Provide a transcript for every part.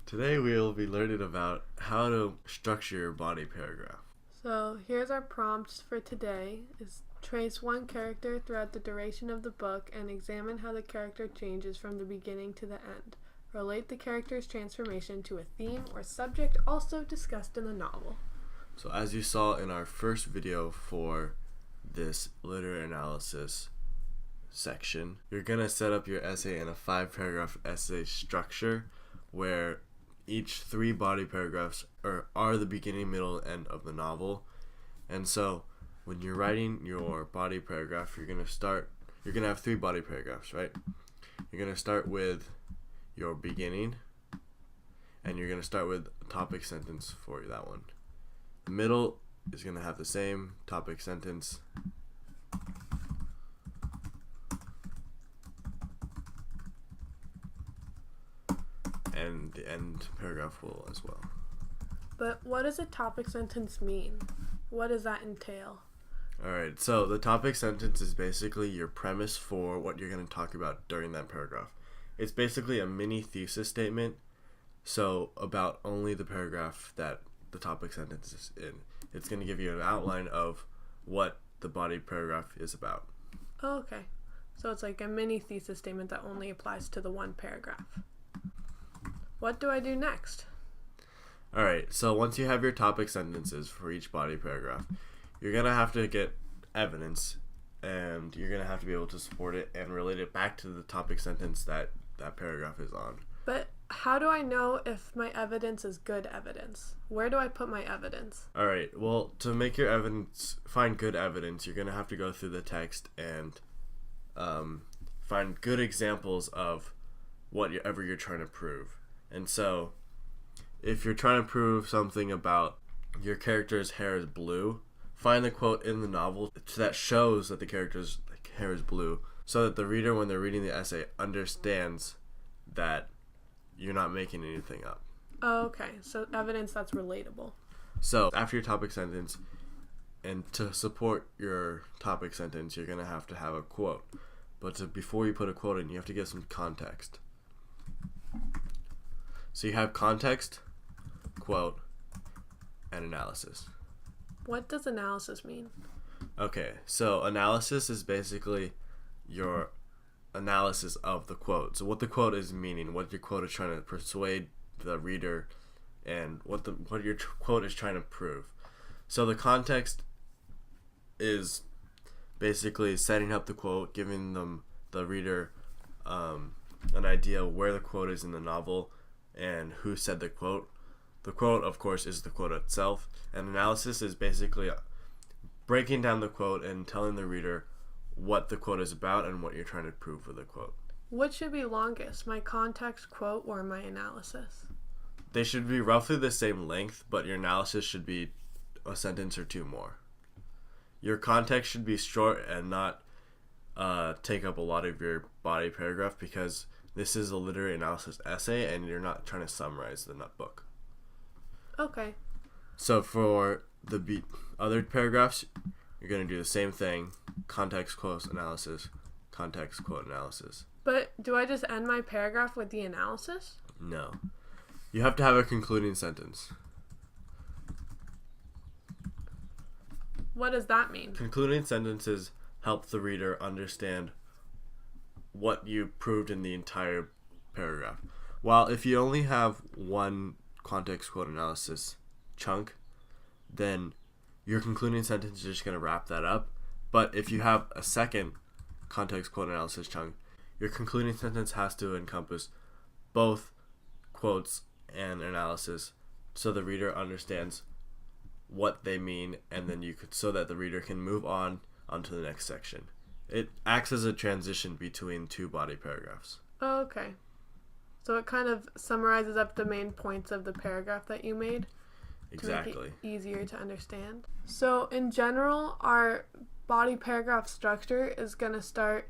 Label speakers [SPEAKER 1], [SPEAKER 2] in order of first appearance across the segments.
[SPEAKER 1] Today we'll be learning about how to structure your body paragraph.
[SPEAKER 2] So here's our prompts for today is trace one character throughout the duration of the book and examine how the character changes from the beginning to the end. Relate the character's transformation to a theme or subject also discussed in the novel.
[SPEAKER 1] So as you saw in our first video for this literary analysis section, you're going to set up your essay in a 5-paragraph essay structure where each 3 body paragraphs are the beginning, middle, and end of the novel. And so when you're writing your body paragraph, you're going to have 3 body paragraphs, right? You're going to start with your beginning, and you're going to start with a topic sentence for that one. The middle is going to have the same topic sentence. And the end paragraph will as well.
[SPEAKER 2] But what does a topic sentence mean? What does that entail?
[SPEAKER 1] Alright, so the topic sentence is basically your premise for what you're going to talk about during that paragraph. It's basically a mini thesis statement, so about only the paragraph that the topic sentence is in. It's going to give you an outline of what the body paragraph is about.
[SPEAKER 2] Oh, okay. So it's like a mini thesis statement that only applies to the one paragraph. What do I do next?
[SPEAKER 1] Alright, so once you have your topic sentences for each body paragraph, you're going to have to get evidence, and you're going to have to be able to support it and relate it back to the topic sentence that paragraph is on.
[SPEAKER 2] But how do I know if my evidence is good evidence? Where do I put my evidence?
[SPEAKER 1] Alright, well, to make your evidence, find good evidence, you're going to have to go through the text and find good examples of whatever you're trying to prove. And so, if you're trying to prove something about your character's hair is blue, find the quote in the novel that shows that the character's hair is blue, so that the reader, when they're reading the essay, understands that you're not making anything up.
[SPEAKER 2] Oh, okay. So evidence that's relatable.
[SPEAKER 1] So after your topic sentence, and to support your topic sentence, you're going to have a quote. But before you put a quote in, you have to give some context. So you have context, quote, and analysis.
[SPEAKER 2] What does analysis mean?
[SPEAKER 1] Okay, so analysis is basically your analysis of the quote. So what the quote is meaning, what your quote is trying to persuade the reader, and what your quote is trying to prove. So the context is basically setting up the quote, giving the reader an idea where the quote is in the novel and who said the quote. The quote, of course, is the quote itself. And analysis is basically breaking down the quote and telling the reader what the quote is about and what you're trying to prove with the quote.
[SPEAKER 2] What should be longest, my context, quote, or my analysis?
[SPEAKER 1] They should be roughly the same length, but your analysis should be a sentence or 2 more. Your context should be short and not take up a lot of your body paragraph, because this is a literary analysis essay and you're not trying to summarize the book.
[SPEAKER 2] Okay.
[SPEAKER 1] So for the other paragraphs, you're going to do the same thing. Context, quote, analysis. Context, quote, analysis.
[SPEAKER 2] But do I just end my paragraph with the analysis?
[SPEAKER 1] No. You have to have a concluding sentence.
[SPEAKER 2] What does that mean?
[SPEAKER 1] Concluding sentences help the reader understand what you proved in the entire paragraph. While if you only have one context, quote, analysis chunk, then your concluding sentence is just going to wrap that up. But if you have a second context, quote, analysis chunk, your concluding sentence has to encompass both quotes and analysis, so the reader understands what they mean, and then so that the reader can move on onto the next section. It acts as a transition between 2 body paragraphs.
[SPEAKER 2] Oh, okay. So it kind of summarizes up the main points of the paragraph that you made.
[SPEAKER 1] Exactly.
[SPEAKER 2] To make it easier to understand. So in general, our body paragraph structure is going to start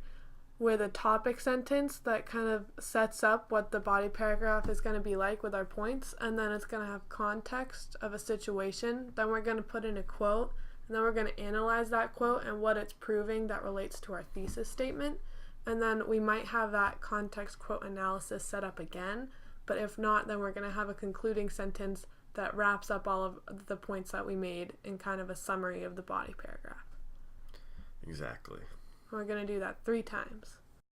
[SPEAKER 2] with a topic sentence that kind of sets up what the body paragraph is going to be like with our points, and then it's going to have context of a situation. Then we're going to put in a quote, and then we're going to analyze that quote and what it's proving that relates to our thesis statement. And then we might have that context quote analysis set up again, But if not, then we're going to have a concluding sentence that wraps up all of the points that we made in kind of a summary of the body paragraph.
[SPEAKER 1] Exactly.
[SPEAKER 2] We're going to do that 3 times.